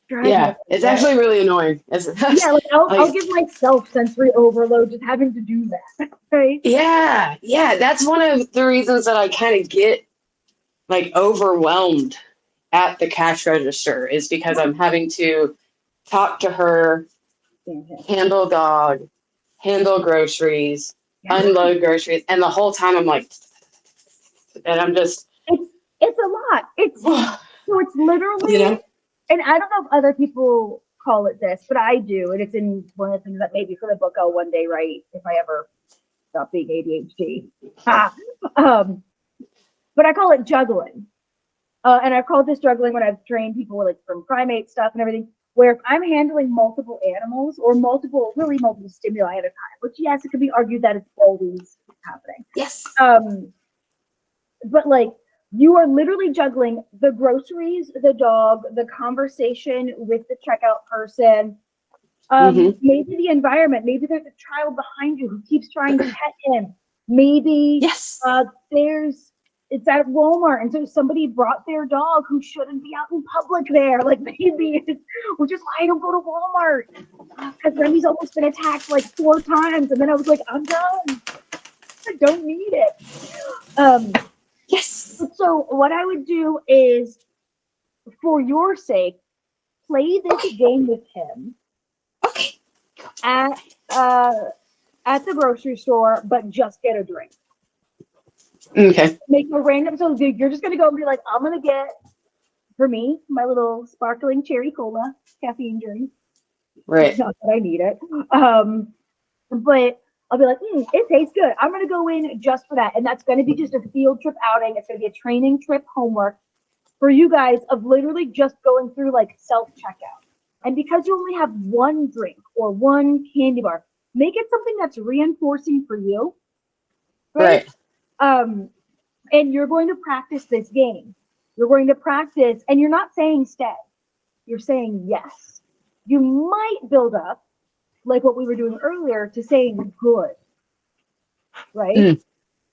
B: yeah, it's actually really annoying.
A: Yeah, like I'll give myself sensory overload just having to do that. Right?
B: Yeah, that's one of the reasons that I kind of get like overwhelmed at the cash register, is because I'm having to talk to her, handle dog, handle groceries, unload groceries, and the whole time I'm like, and I'm just,
A: it's a lot. It's so it's literally, you know? And I don't know if other people call it this, but I do, and it's in one of the things that maybe for the book I'll one day write if I ever stop being ADHD. But I call it juggling. And I've called this juggling when I've trained people like from primate stuff and everything, where if I'm handling multiple animals or multiple stimuli at a time, which yes, it could be argued that it's always happening.
B: Yes.
A: But like you are literally juggling the groceries, the dog, the conversation with the checkout person, Maybe the environment, maybe there's a child behind you who keeps trying to pet him. Maybe
B: Yes.
A: it's at Walmart, and so somebody brought their dog who shouldn't be out in public there. Like maybe, which is why I don't go to Walmart, because Remy's almost been attacked like 4 times, and then I was like, I'm done. I don't need it.
B: Yes.
A: So what I would do is, for your sake, play this game with him.
B: Okay.
A: At the grocery store, but just get a drink.
B: Okay.
A: Make a random. So you're just gonna go and be like, I'm gonna get, for me, my little sparkling cherry cola caffeine drink.
B: Right.
A: Not that I need it. But I'll be like, it tastes good. I'm gonna go in just for that, and that's gonna be just a field trip outing. It's gonna be a training trip homework for you guys of literally just going through like self checkout. And because you only have one drink or one candy bar, make it something that's reinforcing for you. Right. And you're going to practice this game. You're going to practice, and you're not saying stay. You're saying yes. You might build up, like what we were doing earlier, to saying good. Right?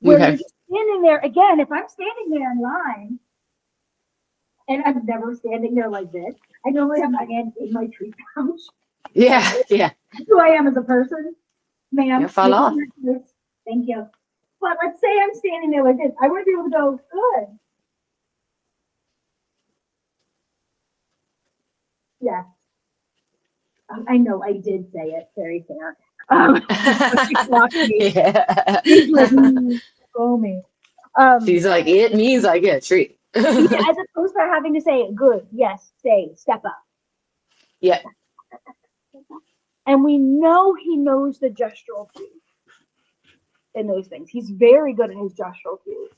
A: Where you're just standing there. Again, if I'm standing there in line, and I'm never standing there like this, I normally have my hand in my treat pouch.
B: Yeah. Yeah.
A: That's who I am as a person. Ma'am. Thank you. But let's say I'm standing there like this. I want to be able to go, good. Yeah. I know I did say it. Very fair.
B: Yeah.
A: She's like, go me.
B: She's like, it means I get a treat.
A: Yeah, as opposed to having to say, good, yes, stay, step up.
B: Yeah.
A: And we know he knows the gestural cues in those things. He's very good at his gestural cues.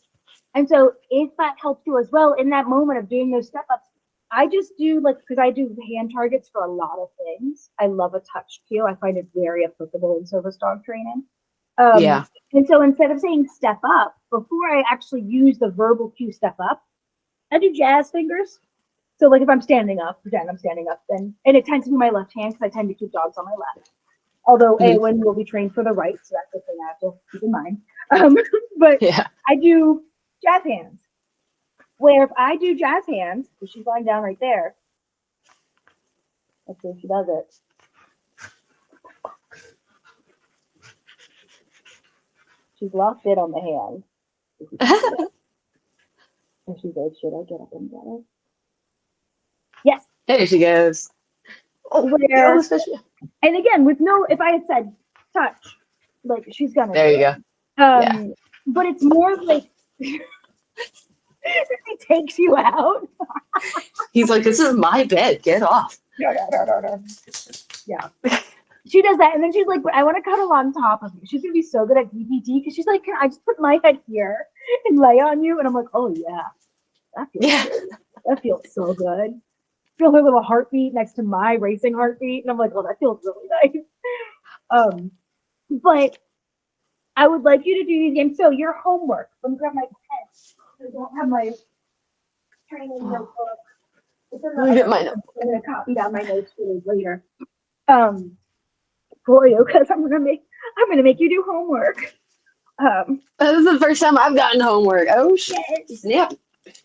A: And so if that helps you as well in that moment of doing those step ups, I just do because I do hand targets for a lot of things. I love a touch cue. I find it very applicable in service dog training.
B: Yeah.
A: And so instead of saying step up, before I actually use the verbal cue step up, I do jazz fingers. So like if I'm standing up, pretend I'm standing up, then, and it tends to be my left hand because I tend to keep dogs on my left. Although Awen will be trained for the right, so that's the thing I have to keep in mind. But yeah. I do jazz hands. Where if I do jazz hands, because she's lying down right there, let's see if she does it. She's locked it on the hand. And she's like, should I get up and get it? Yes.
B: There she goes.
A: Where, and again, with no, if I had said touch, like she's gonna.
B: There you go.
A: Yeah. But it's more like he takes you out.
B: He's like, this is my bed. Get off.
A: No. Yeah. She does that, and then she's like, but I want to cuddle on top of you. She's gonna be so good at DPT because she's like, can I just put my head here and lay on you? And I'm like, oh yeah, that feels good. That feels so good. Feel her little heartbeat next to my racing heartbeat, and I'm like, oh, that feels really nice. But I would like you to do these games. So your homework. Let me grab my pen. I don't have my training notebook. It's in the I'm gonna copy down my notes for you later. For you, because I'm gonna make you do homework.
B: This is the first time I've gotten homework. Oh shit! Snap.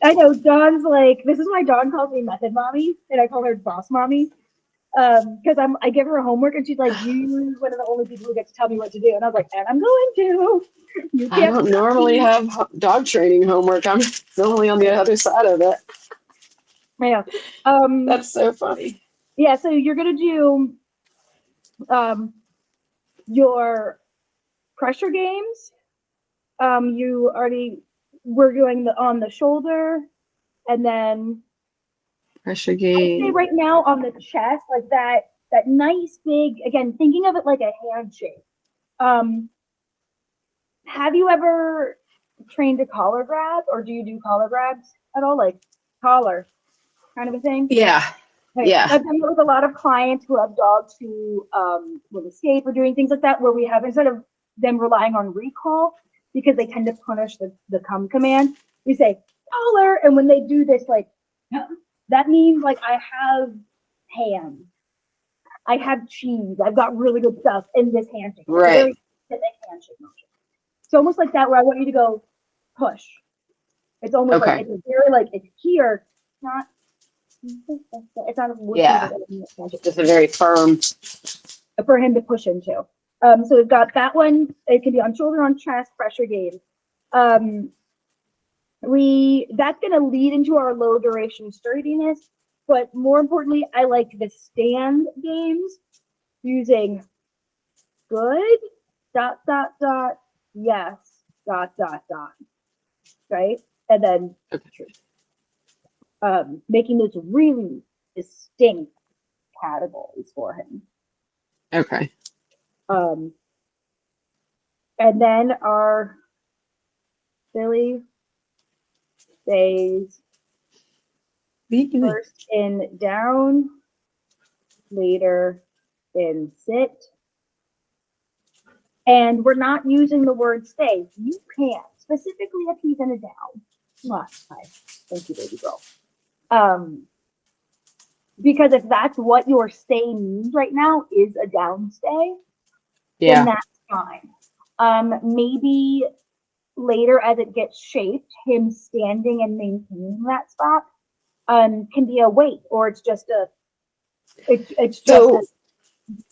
A: I know Dawn's like, this is why Dawn calls me method mommy, and I call her boss mommy. Because I give her homework, and she's like, "You one of the only people who get to tell me what to do," and I was like, "And I'm going to."
B: I don't normally have dog training homework. I'm normally on the other side of it.
A: Yeah.
B: That's so funny.
A: Yeah. So you're gonna do your pressure games. We're doing on the shoulder, and then
B: pressure game.
A: I'd say right now on the chest, like that nice big, again, thinking of it like a handshake. Have you ever trained a collar grab, or do you do collar grabs at all? Like collar kind of a thing?
B: Yeah.
A: Right.
B: Yeah.
A: I've done it with a lot of clients who have dogs who will escape or doing things like that, where we have, instead of them relying on recall, because they tend to punish the come command, we say collar, and when they do this, like, that means like I have hands. I have cheese. I've got really good stuff in this handshake. It's a
B: Right.
A: very specific handshake motion. It's almost like that where I want you to go push. It's almost like
B: Okay.
A: it's very like it's here. Not. It's not a
B: Yeah.
A: handshake.
B: Just a very firm.
A: For him to push into. So we've got that one. It can be on shoulder, on chest, pressure gain. That's going to lead into our low duration sturdiness, but more importantly, I like the stand games using good yes right, and then making those really distinct categories for him.
B: Okay.
A: And then our Billy stays first in down, later in sit. And we're not using the word stay. You can't, specifically if he's in a down. Last time. Thank you, baby girl. Because if that's what your stay means right now is a down stay, then that's fine. Maybe later as it gets shaped, him standing and maintaining that spot can be a wait, or it's just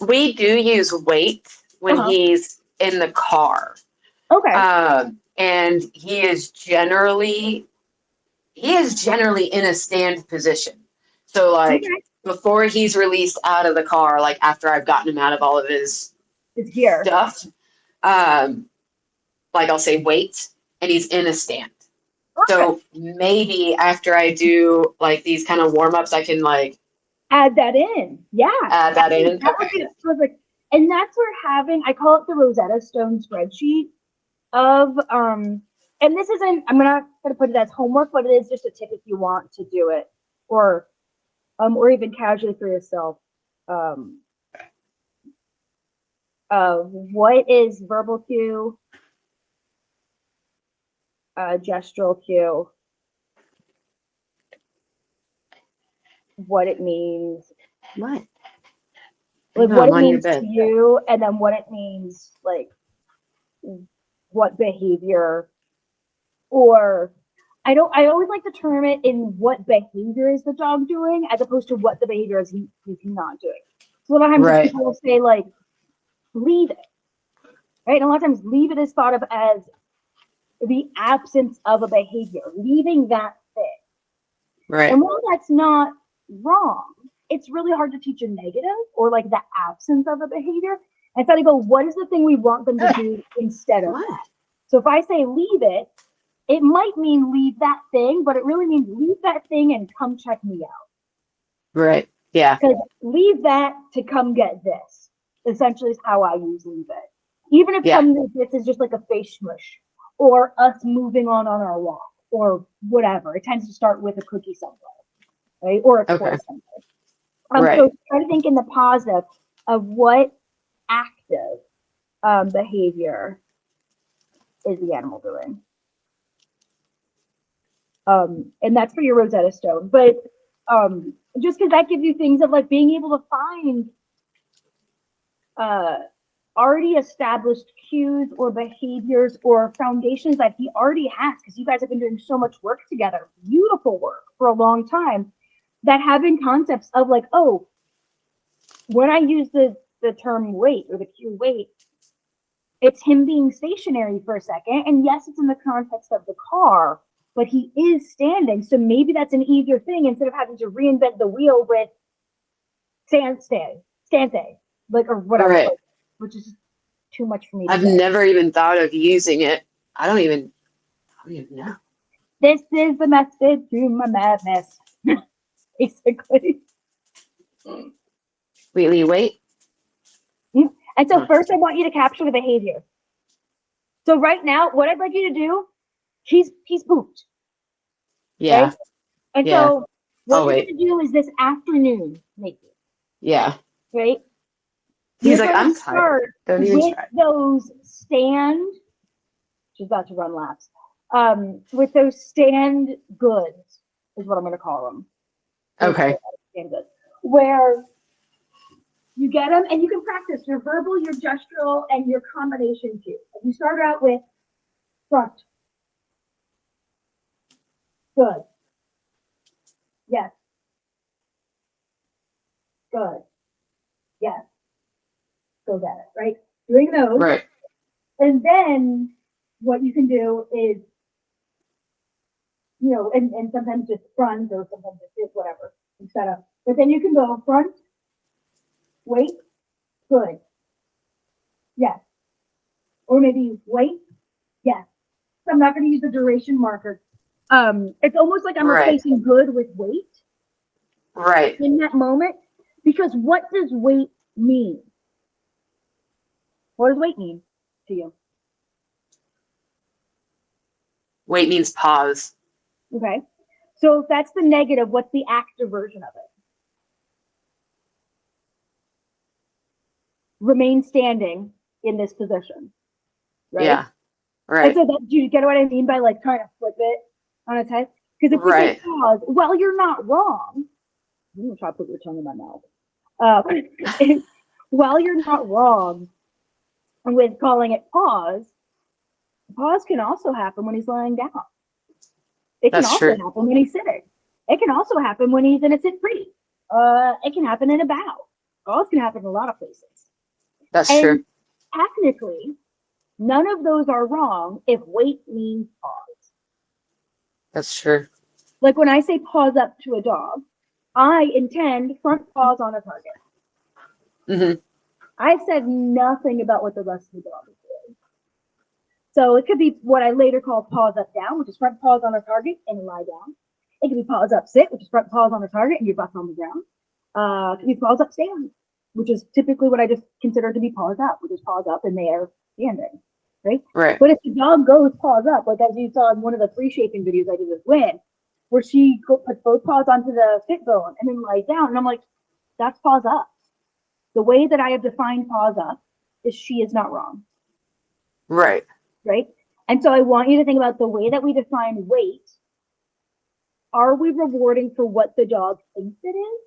B: we do use weight when he's in the car.
A: Okay.
B: And he is generally in a stand position. So like before he's released out of the car, like after I've gotten him out of all of his
A: gear
B: stuff, like I'll say wait, and he's in a stand. Okay. So maybe after I do like these kind of warm-ups, I can like
A: add that in. Yeah.
B: Add that in.
A: That would be perfect. And that's where I call it the Rosetta Stone spreadsheet of and this isn't, I'm not gonna put it as homework, but it is just a tip if you want to do it, or even casually for yourself. What is verbal cue, gestural cue, what it means,
B: what
A: it means to you, and then what it means, like what behavior, or I always like to term it in what behavior is the dog doing as opposed to what the behavior is he's not doing. So a lot of times people will say like, leave it, right? And a lot of times leave it is thought of as the absence of a behavior, leaving that thing.
B: Right.
A: And while that's not wrong, it's really hard to teach a negative or like the absence of a behavior. And so I go, what is the thing we want them to do instead of that? So if I say leave it, it might mean leave that thing, but it really means leave that thing and come check me out.
B: Right. Yeah.
A: Because leave that to come get this, essentially is how I use leave it. Even if some of this is just like a face smush or us moving on our walk or whatever. It tends to start with a cookie somewhere, right? Or a toy somewhere. So try to think in the positive of what active behavior is the animal doing. And that's for your Rosetta Stone. But just because that gives you things of like being able to find already established cues or behaviors or foundations that he already has, because you guys have been doing so much work together, beautiful work for a long time, that having concepts of like, oh, when I use the term wait or the cue wait, it's him being stationary for a second. And yes, it's in the context of the car, but he is standing. So maybe that's an easier thing instead of having to reinvent the wheel with stand stay, like, or whatever, like, which is too much for me to
B: I've
A: say.
B: never even thought of using it. I don't even know.
A: This is the method to my madness, basically.
B: Wheatley, wait.
A: And so first I want you to capture the behavior. So right now, what I'd like you to do, he's pooped.
B: Yeah.
A: Right? And so what you're going to do is this afternoon, maybe.
B: Yeah.
A: Right?
B: He's like, I'm tired. Don't even try.
A: Those stand, she's about to run laps. With those stand goods is what I'm going to call them.
B: Okay.
A: Stand goods. Where You get them, and you can practice your verbal, your gestural, and your combination too. You start out with front. Good. Yes. Good. Yes. Go get it. Right? Doing those.
B: Right.
A: And then what you can do is, and sometimes just front or sometimes just whatever, etc. But then you can go front, wait, good. Yes. Or maybe wait, yes. So I'm not going to use the duration marker. It's almost like I'm
B: Right.
A: replacing good with wait
B: Right.
A: in that moment. Because what does wait mean? What does wait mean to you?
B: Wait means pause.
A: Okay. So if that's the negative, what's the active version of it? Remain standing in this position. Right?
B: Yeah.
A: And
B: Right.
A: so do you get what I mean by like trying to flip it on its head? Because if we say
B: Right.
A: pause, well, you're not wrong. I'm gonna try to put your tongue in my mouth. While you're not wrong with calling it pause can also happen when he's lying down. It can
B: That's
A: also
B: true.
A: happen when he's sitting. It can also happen when he's in a sit pretty. It can happen in a bow. Pause can happen in a lot of places.
B: That's
A: And
B: true.
A: technically, none of those are wrong if wait means pause.
B: That's true.
A: Like when I say pause up to a dog, I intend front paws on a target.
B: Mm-hmm.
A: I've said nothing about what the rest of the dog is doing. So it could be what I later call paws up down, which is front paws on a target and lie down. It could be paws up sit, which is front paws on a target and your butt on the ground. It could be paws up stand, which is typically what I just consider to be paws up, which is paws up and they are standing, right?
B: Right.
A: But if the dog goes paws up, like as you saw in one of the free shaping videos I did with Lynn, where she puts both paws onto the sit bone and then lies down, and I'm like, that's paws up. The way that I have defined paws up is she is not wrong.
B: Right.
A: Right? And so I want you to think about the way that we define wait. Are we rewarding for what the dog thinks it is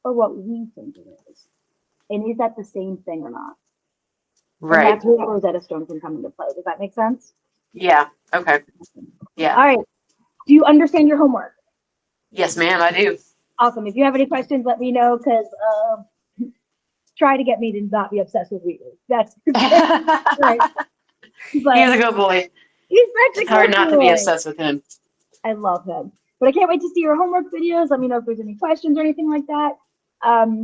A: or what we think it is? And is that the same thing or not?
B: Right.
A: And that's where Rosetta Stone can come into play. Does that make sense?
B: Yeah. Okay. Yeah.
A: All right. Do you understand your homework?
B: Yes, ma'am, I do.
A: Awesome. If you have any questions, let me know because try to get me to not be obsessed with Wheatley. That's right. But
B: He's a good boy.
A: he's such a
B: It's hard
A: good
B: not to be
A: boy.
B: obsessed with him.
A: I love him. But I can't wait to see your homework videos. Let me know if there's any questions or anything like that.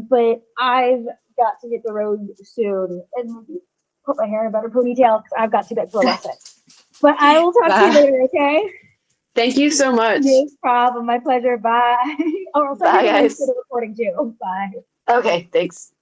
A: But I've got to hit the road soon and maybe put my hair in a better ponytail because I've got to get to a lesson. But I will talk to you later, okay?
B: Thank you so much.
A: No problem. My pleasure. Bye. Oh, I'll send
B: Bye,
A: you the link
B: guys.
A: to the recording too. Bye.
B: Okay, thanks.